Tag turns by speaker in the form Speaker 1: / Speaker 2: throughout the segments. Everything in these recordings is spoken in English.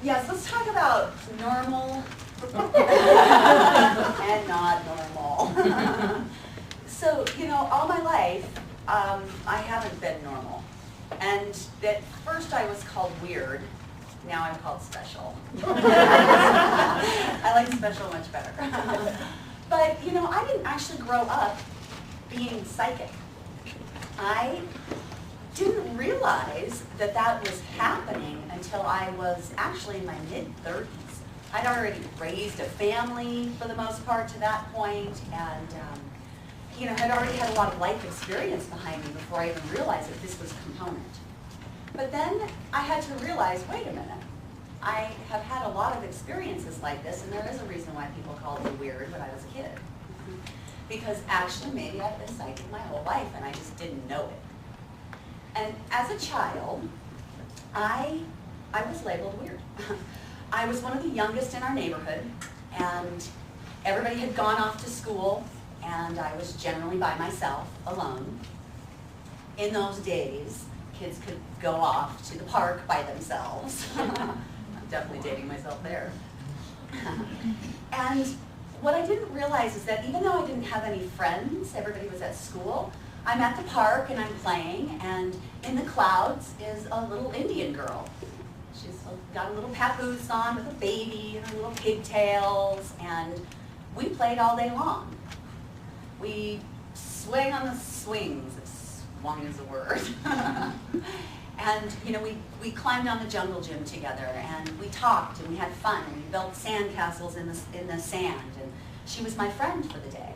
Speaker 1: Yes, let's talk about normal and not normal. So, all my life, I haven't been normal. And at first I was called weird, now I'm called special. I like special much better. But, I didn't actually grow up being psychic. I didn't realize that that was happening until I was actually in my mid-30s. I'd already raised a family for the most part to that point, and had already had a lot of life experience behind me before I even realized that this was a component. But then I had to realize, wait a minute, I have had a lot of experiences like this, and there is a reason why people called me weird when I was a kid. Because actually, maybe I've been psychic my whole life, and I just didn't know it. And as a child, I was labeled weird. I was one of the youngest in our neighborhood, and everybody had gone off to school, and I was generally by myself, alone. In those days, kids could go off to the park by themselves. I'm definitely dating myself there. And what I didn't realize is that even though I didn't have any friends, everybody was at school, I'm at the park and I'm playing, and in the clouds is a little Indian girl. She's got a little papoose on with a baby and her little pigtails, and we played all day long. We swing on the swings, if swung is a word. And we climbed on the jungle gym together, and we talked and we had fun, and we built sand castles in the sand, and she was my friend for the day.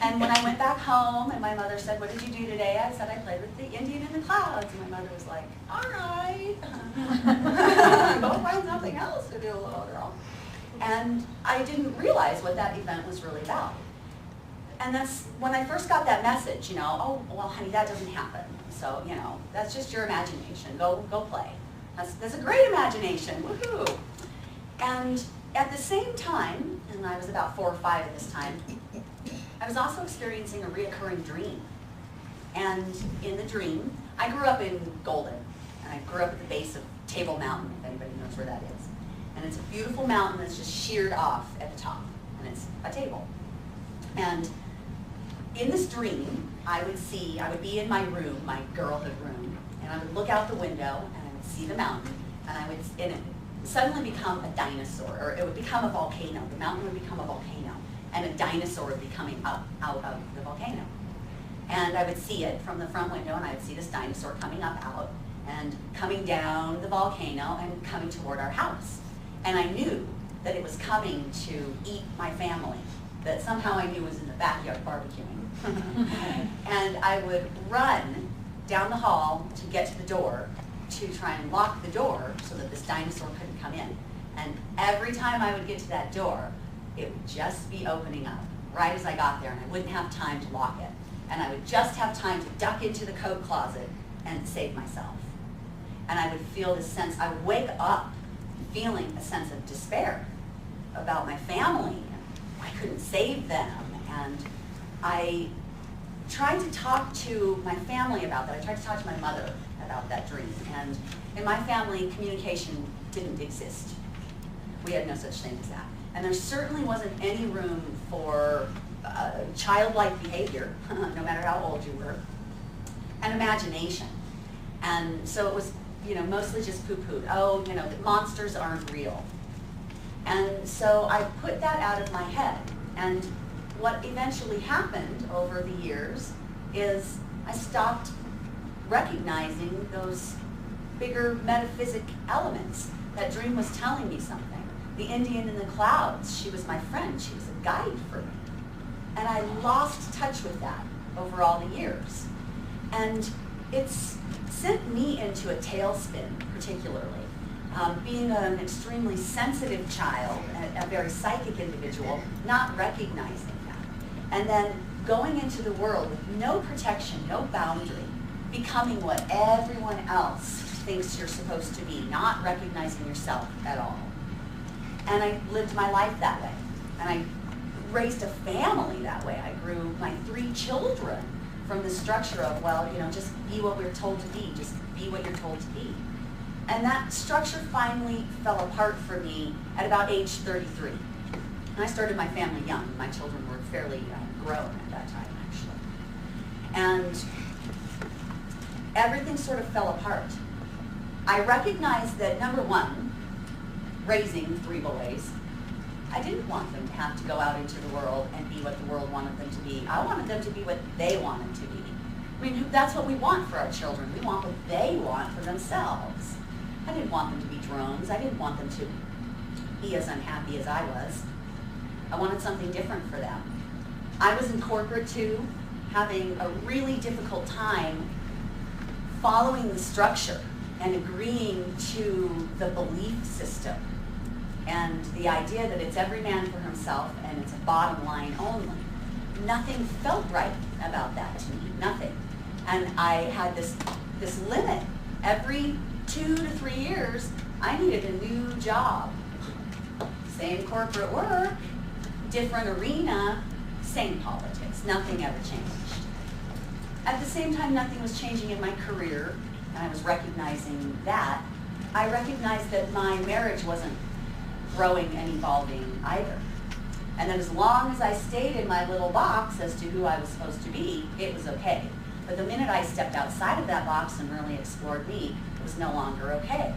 Speaker 1: And when I went back home and my mother said, "What did you do today?" I said, "I played with the Indian in the clouds." And my mother was like, "All right, go find something else to do, little girl." And I didn't realize what that event was really about. And that's when I first got that message, "Oh, well, honey, that doesn't happen. So, that's just your imagination. Go play. That's a great imagination. Woohoo!" And at the same time, and I was about 4 or 5 at this time, I was also experiencing a reoccurring dream. And in the dream, I grew up in Golden, and I grew up at the base of Table Mountain, if anybody knows where that is. And it's a beautiful mountain that's just sheared off at the top, and it's a table. And in this dream, I would be in my room, my girlhood room, and I would look out the window, and I would see the mountain, and it would suddenly become a dinosaur, or it would become a volcano. The mountain would become a volcano, and a dinosaur would be coming up out of the volcano. And I would see it from the front window, and I would see this dinosaur coming up out, and coming down the volcano, and coming toward our house. And I knew that it was coming to eat my family, that somehow I knew was in the backyard barbecuing. And I would run down the hall to get to the door, to try and lock the door so that this dinosaur couldn't come in. And every time I would get to that door, it would just be opening up right as I got there, and I wouldn't have time to lock it. And I would just have time to duck into the coat closet and save myself. And I would feel this sense, I would wake up feeling a sense of despair about my family. I couldn't save them. And I tried to talk to my family about that. I tried to talk to my mother about that dream. And in my family, communication didn't exist. We had no such thing as that. And there certainly wasn't any room for childlike behavior, no matter how old you were, and imagination. And so it was, mostly just poo-pooed. Oh, the monsters aren't real. And so I put that out of my head. And what eventually happened over the years is I stopped recognizing those bigger metaphysic elements. That dream was telling me something. The Indian in the clouds, she was my friend. She was a guide for me. And I lost touch with that over all the years. And it's sent me into a tailspin, particularly. Being an extremely sensitive child, a very psychic individual, not recognizing that. And then going into the world with no protection, no boundary, becoming what everyone else thinks you're supposed to be, not recognizing yourself at all. And I lived my life that way. And I raised a family that way. I grew my 3 children from the structure of, just be what we're told to be, just be what you're told to be. And that structure finally fell apart for me at about age 33. And I started my family young. My children were fairly grown at that time, actually. And everything sort of fell apart. I recognized that, number one, raising 3 boys, I didn't want them to have to go out into the world and be what the world wanted them to be. I wanted them to be what they wanted to be. I mean, that's what we want for our children. We want what they want for themselves. I didn't want them to be drones. I didn't want them to be as unhappy as I was. I wanted something different for them. I was in corporate too, having a really difficult time following the structure and agreeing to the belief system and the idea that it's every man for himself and it's a bottom line only. Nothing felt right about that to me, nothing. And I had this limit. Every 2 to 3 years, I needed a new job. Same corporate work, different arena, same politics. Nothing ever changed. At the same time, nothing was changing in my career, and I was recognizing that. I recognized that my marriage wasn't growing and evolving either. And that as long as I stayed in my little box as to who I was supposed to be, it was okay. But the minute I stepped outside of that box and really explored me, it was no longer okay.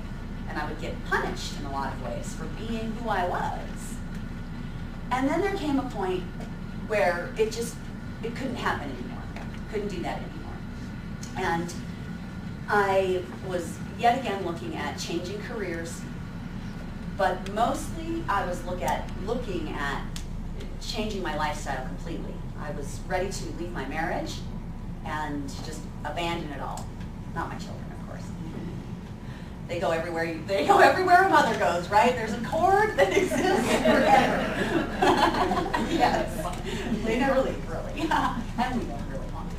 Speaker 1: And I would get punished in a lot of ways for being who I was. And then there came a point where it couldn't happen anymore. Couldn't do that anymore. And I was yet again looking at changing careers, but mostly I was looking at changing my lifestyle completely. I was ready to leave my marriage and just abandon it all. Not my children, of course. They go everywhere a mother goes, right? There's a cord that exists forever. Yes. They never leave, really. And we don't really want them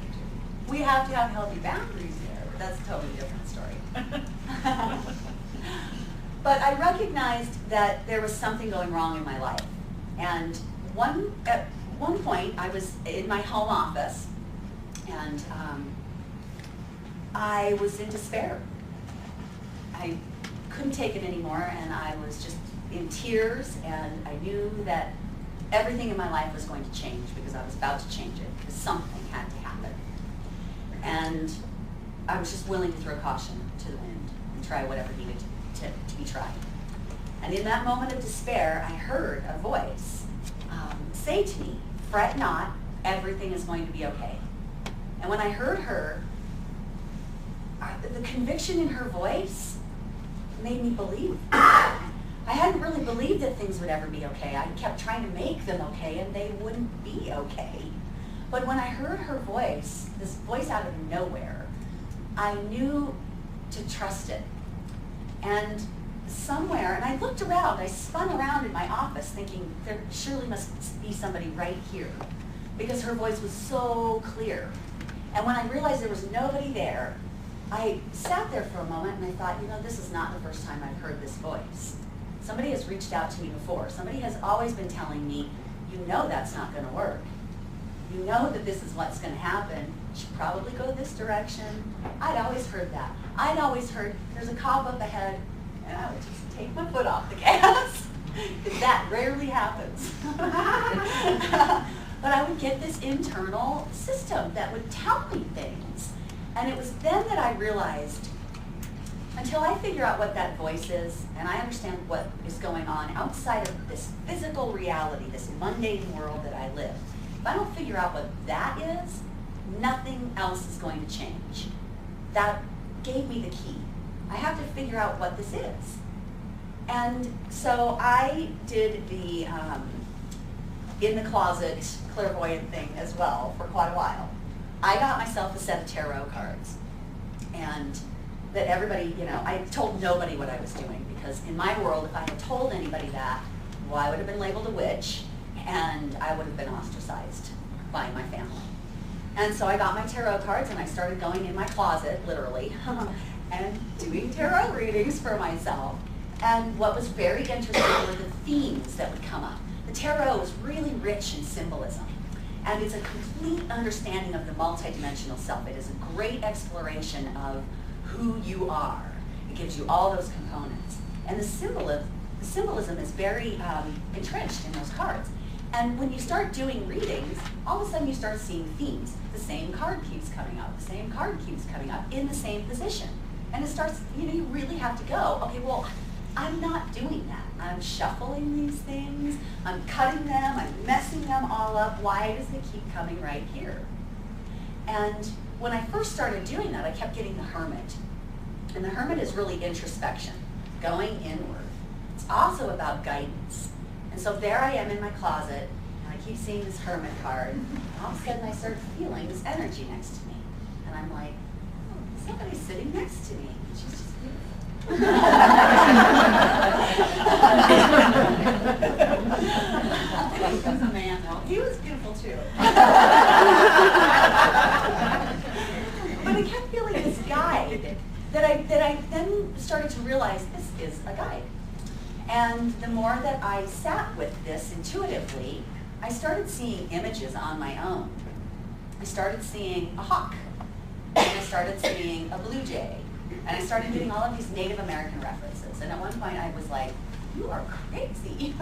Speaker 1: to. We have to have healthy boundaries there, but that's a totally different story. But I recognized that there was something going wrong in my life. And at one point, I was in my home office, and I was in despair. I couldn't take it anymore, and I was just in tears, and I knew that everything in my life was going to change because I was about to change it, because something had to happen. And I was just willing to throw caution to the wind and try whatever needed to be tried. And in that moment of despair, I heard a voice say to me, "Fret not, everything is going to be okay." And when I heard her, the conviction in her voice made me believe. I hadn't really believed that things would ever be okay. I kept trying to make them okay, and they wouldn't be okay. But when I heard her voice, this voice out of nowhere, I knew to trust it. And somewhere, and I looked around, I spun around in my office thinking there surely must be somebody right here, because her voice was so clear. And when I realized there was nobody there, I sat there for a moment and I thought, this is not the first time I've heard this voice. Somebody has reached out to me before. Somebody has always been telling me, that's not going to work. You know that this is what's going to happen. You should probably go this direction. I'd always heard that. I'd always heard there's a cop up ahead, and I would just take my foot off the gas. That rarely happens. But I would get this internal system that would tell me things. And it was then that I realized, until I figure out what that voice is, and I understand what is going on outside of this physical reality, this mundane world that I live, if I don't figure out what that is, nothing else is going to change. That gave me the key. I have to figure out what this is. And so I did the in the closet clairvoyant thing as well for quite a while. I got myself a set of tarot cards, and that everybody, I told nobody what I was doing, because in my world, if I had told anybody that, well, I would have been labeled a witch, and I would have been ostracized by my family. And so I got my tarot cards, and I started going in my closet, literally, and doing tarot readings for myself. And what was very interesting were the themes that would come up. The tarot is really rich in symbolism, and it's a complete understanding of the multidimensional self. It is a great exploration of who you are. It gives you all those components. And the symbolism is very entrenched in those cards. And when you start doing readings, all of a sudden you start seeing themes. The same card keeps coming up, the same card keeps coming up in the same position. And it starts, you really have to go, okay, well, I'm not doing that. I'm shuffling these things, I'm cutting them, I'm messing them all up. Why does it keep coming right here? And when I first started doing that, I kept getting the Hermit. And the Hermit is really introspection, going inward. It's also about guidance. And so there I am in my closet, and I keep seeing this Hermit card. And all of a sudden I start feeling this energy next to me. And I'm like, oh, somebody's sitting next to me. And she's just beautiful. He was a man, though. He was beautiful too. But I kept feeling this guide that I then started to realize this is a guide. And the more that I sat with this intuitively, I started seeing images on my own. I started seeing a hawk, and I started seeing a blue jay, and I started getting all of these Native American references. And at one point I was like, you are crazy.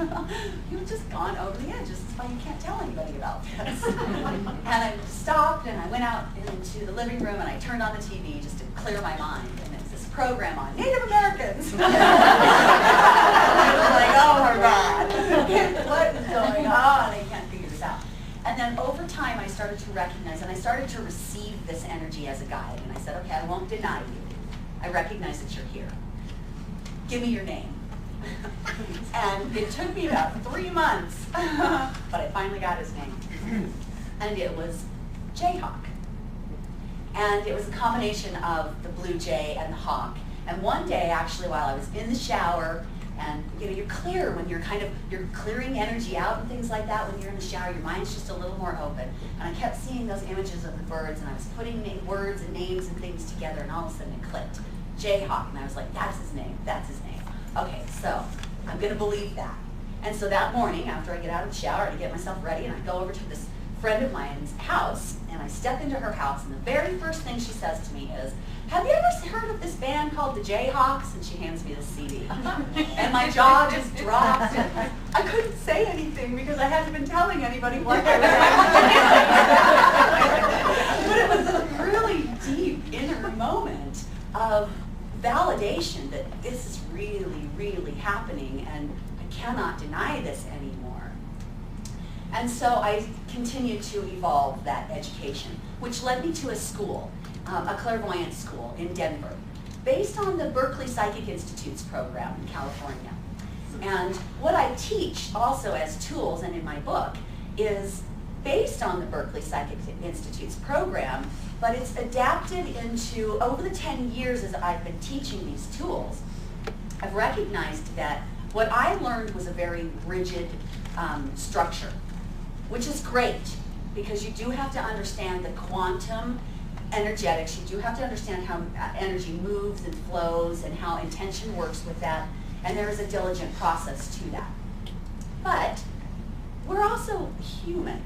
Speaker 1: You've just gone over the edge. This is why you can't tell anybody about this. And I stopped and I went out into the living room and I turned on the TV just to clear my mind. And it's this program on Native Americans. I was like, oh my God, what is going on? I can't figure this out. And then over time I started to recognize and I started to receive this energy as a guide. And I said, okay, I won't deny you. I recognize that you're here. Give me your name. And it took me about 3 months, but I finally got his name. And it was Jayhawk. And it was a combination of the blue jay and the hawk. And one day, actually, while I was in the shower, and you're clear when you're you're clearing energy out and things like that when you're in the shower, your mind's just a little more open. And I kept seeing those images of the birds, and I was putting words and names and things together, and all of a sudden it clicked. Jayhawk, and I was like, that's his name, that's his name. Okay, so I'm going to believe that. And so that morning, after I get out of the shower, I get myself ready, and I go over to this friend of mine's house, and I step into her house, and the very first thing she says to me is, have you ever heard of this band called the Jayhawks? And she hands me this CD. And my jaw just dropped, and I couldn't say anything because I hadn't been telling anybody what I was. But it was a really deep inner moment of validation that this is really, really happening, and I cannot deny this anymore. And so I continued to evolve that education, which led me to a school, a clairvoyant school in Denver, based on the Berkeley Psychic Institute's program in California. And what I teach also as tools and in my book is based on the Berkeley Psychic Institute's program, but it's adapted into, over the 10 years as I've been teaching these tools, I've recognized that what I learned was a very rigid structure, which is great because you do have to understand the quantum energetics, you do have to understand how energy moves and flows and how intention works with that, and there is a diligent process to that. But we're also human,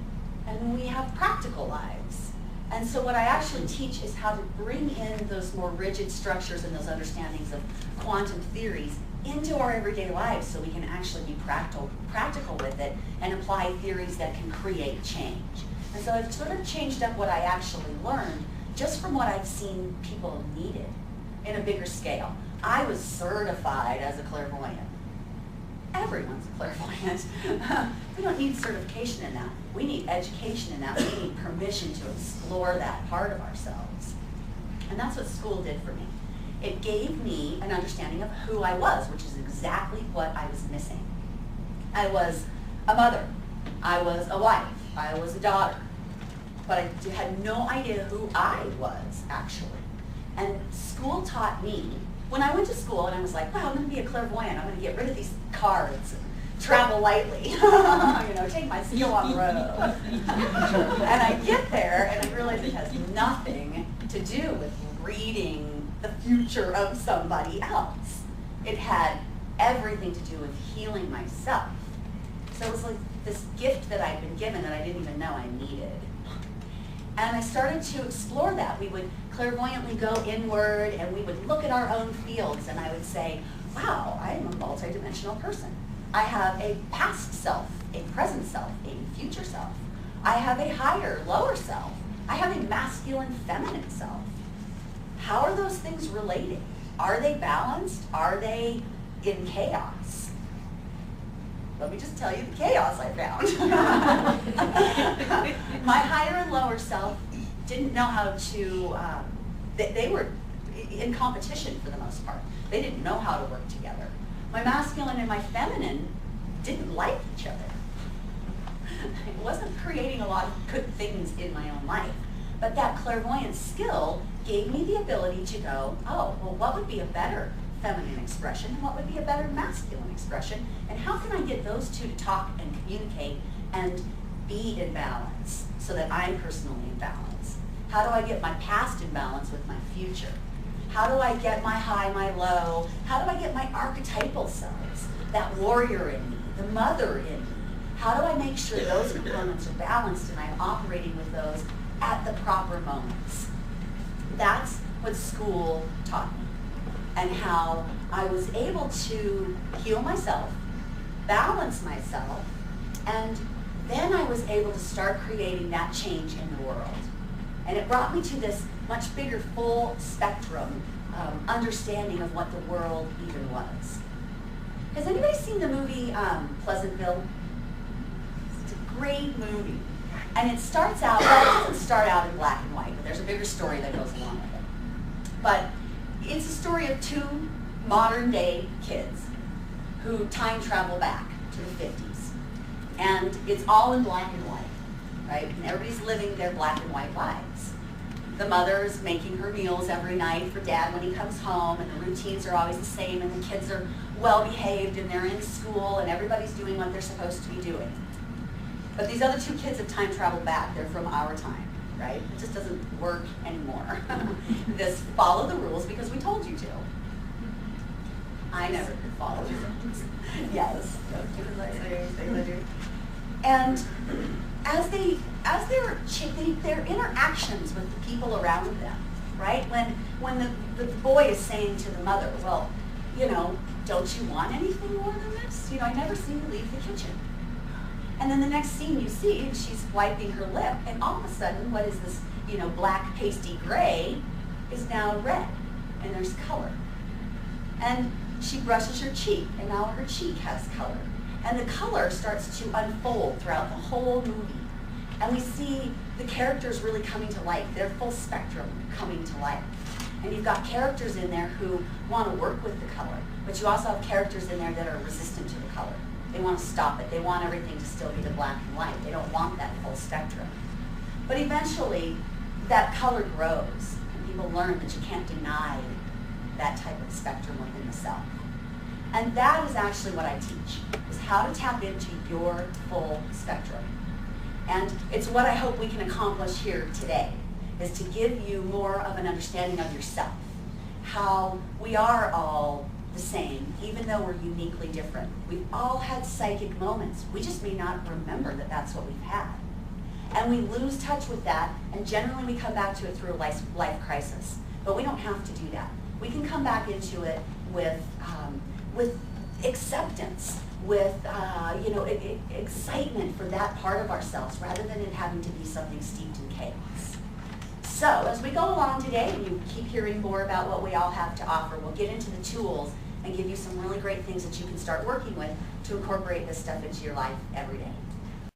Speaker 1: and we have practical lives. And so what I actually teach is how to bring in those more rigid structures and those understandings of quantum theories into our everyday lives so we can actually be practical with it and apply theories that can create change. And so I've sort of changed up what I actually learned just from what I've seen people needed in a bigger scale. I was certified as a clairvoyant. Everyone's a clairvoyant. We don't need certification in that. We need education in that. We need permission to explore that part of ourselves. And that's what school did for me. It gave me an understanding of who I was, which is exactly what I was missing. I was a mother. I was a wife. I was a daughter. But I had no idea who I was, actually. And school taught me, when I went to school and I was like, wow, I'm going to be a clairvoyant. I'm going to get rid of these cards and travel lightly. Take my skill on the road. And I get there and I realize it has nothing to do with reading the future of somebody else. It had everything to do with healing myself. So it was like this gift that I'd been given that I didn't even know I needed. And I started to explore that. We would clairvoyantly go inward and we would look at our own fields, and I would say, wow, I am a multidimensional person. I have a past self, a present self, a future self. I have a higher, lower self. I have a masculine, feminine self. How are those things related? Are they balanced? Are they in chaos? Let me just tell you the chaos I found. My higher and lower self didn't know how to, they were in competition for the most part. They didn't know how to work together. My masculine and my feminine didn't like each other. It wasn't creating a lot of good things in my own life. But that clairvoyant skill gave me the ability to go, oh, well, what would be a better feminine expression and what would be a better masculine expression, and how can I get those two to talk and communicate and be in balance so that I'm personally in balance? How do I get my past in balance with my future? How do I get my high, my low? How do I get my archetypal selves, that warrior in me, the mother in me? How do I make sure those components are balanced and I'm operating with those at the proper moments? That's what school taught me, and how I was able to heal myself, balance myself, and then I was able to start creating that change in the world. And it brought me to this much bigger, full spectrum understanding of what the world even was. Has anybody seen the movie Pleasantville? It's a great movie. And it starts out, well, it doesn't start out in black and white, but there's a bigger story that goes along with it. But it's a story of two modern day kids who time travel back to the 50s. And it's all in black and white, right? And everybody's living their black and white lives. The mother's making her meals every night for dad when he comes home, and the routines are always the same, and the kids are well behaved, and they're in school, and everybody's doing what they're supposed to be doing. But these other two kids have time traveled back. They're from our time, right? It just doesn't work anymore. This follow the rules because we told you to. I never could follow the rules. Yes, don't do as I say, say what I do. And as their interactions with the people around them, right? When the boy is saying to the mother, well, you know, don't you want anything more than this? You know, I never see you leave the kitchen. And then the next scene you see, she's wiping her lip, and all of a sudden, what is this, you know, black pasty gray is now red, and there's color. And she brushes her cheek, and now her cheek has color. And the color starts to unfold throughout the whole movie. And we see the characters really coming to life, their full spectrum coming to life. And you've got characters in there who want to work with the color, but you also have characters in there that are resistant to the color. They want to stop it. They want everything to still be the black and white. They don't want that full spectrum. But eventually, that color grows, and people learn that you can't deny that type of spectrum within the self. And that is actually what I teach, is how to tap into your full spectrum. And it's what I hope we can accomplish here today, is to give you more of an understanding of yourself, how we are all the same, even though we're uniquely different. We've all had psychic moments. We just may not remember that that's what we've had. And we lose touch with that, and generally we come back to it through a life crisis. But we don't have to do that. We can come back into it with acceptance, with excitement for that part of ourselves, rather than it having to be something steeped in chaos. So as we go along today, and you keep hearing more about what we all have to offer, we'll get into the tools and give you some really great things that you can start working with to incorporate this stuff into your life every day.